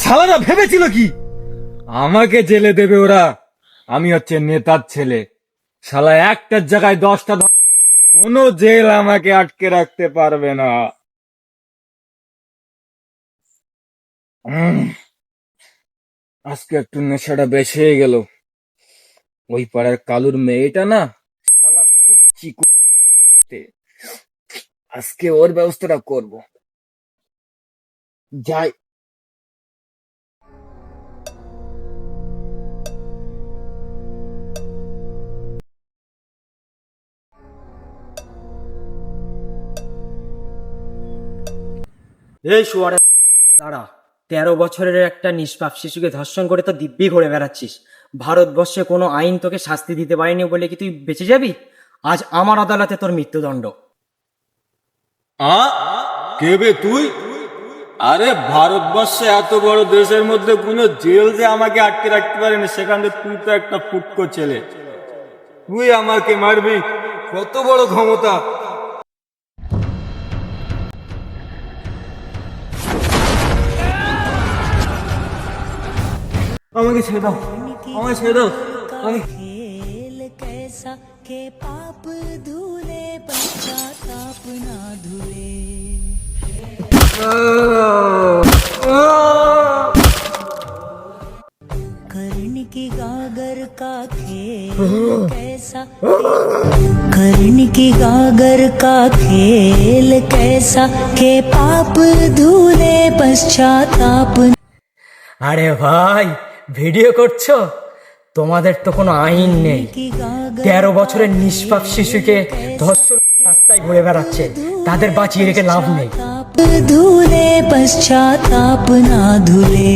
শালারা ভেবেছিল কি আমাকে জেলে দেবে ওরা? আমি হচ্ছে নেতার ছেলে। শালা একটার জায়গায় 10টা, কোনো জেল আমাকে আটকে রাখতে পারবে না। আজকে একটু নেশাটা বেশি হয়ে গেল। ওই পাড়ার কালুর মেয়েটা না, শালা খুব চিকুতে। আজকে ওর ব্যবস্থাটা করব। যাই। এই শুয়ারে দাঁড়া। 13 বছরের একটা নিষ্পাপ শিশুকে ধর্ষণ করে তো দিব্যি ঘুরে বেড়াচ্ছিস। ভারতবর্ষে কোনো আইন তোকে শাস্তি দিতে পারেনি বলে কি তুই বেঁচে যাবি? আজ আমার আদালতে তোর মৃত্যুদণ্ড। কে বে তুই? আরে ভারতবর্ষে এত বড় দেশের মধ্যে কোনো জেল যে আমাকে আটকে রাখতে পারেনি, সেখানে তুই তো একটা ফুটকো ছেলে। তুই আমাকে মারবি? কত বড় ক্ষমতা! আমাকে ছেড়ে দাও, আমাকে ছেড়ে দাও। আমি खेल कैसा के पाप धुले पश्चाताप ना धुले। कर्ण की गागर का खेल कैसा, कर्ण की गागर का खेल कैसा के पाप धुले पश्चाताप। আরে ভাই, ভিডিও করছো? তোমাদের তো কোনো আইন নেই। 13 বছরের নিষ্পাপ শিশুকে ধর্ষণ রাস্তায় ঘুরে বেড়াচ্ছে, তাদের বাঁচিয়ে রেখে লাভ নেই। धुले पश्चाताप ना धुले।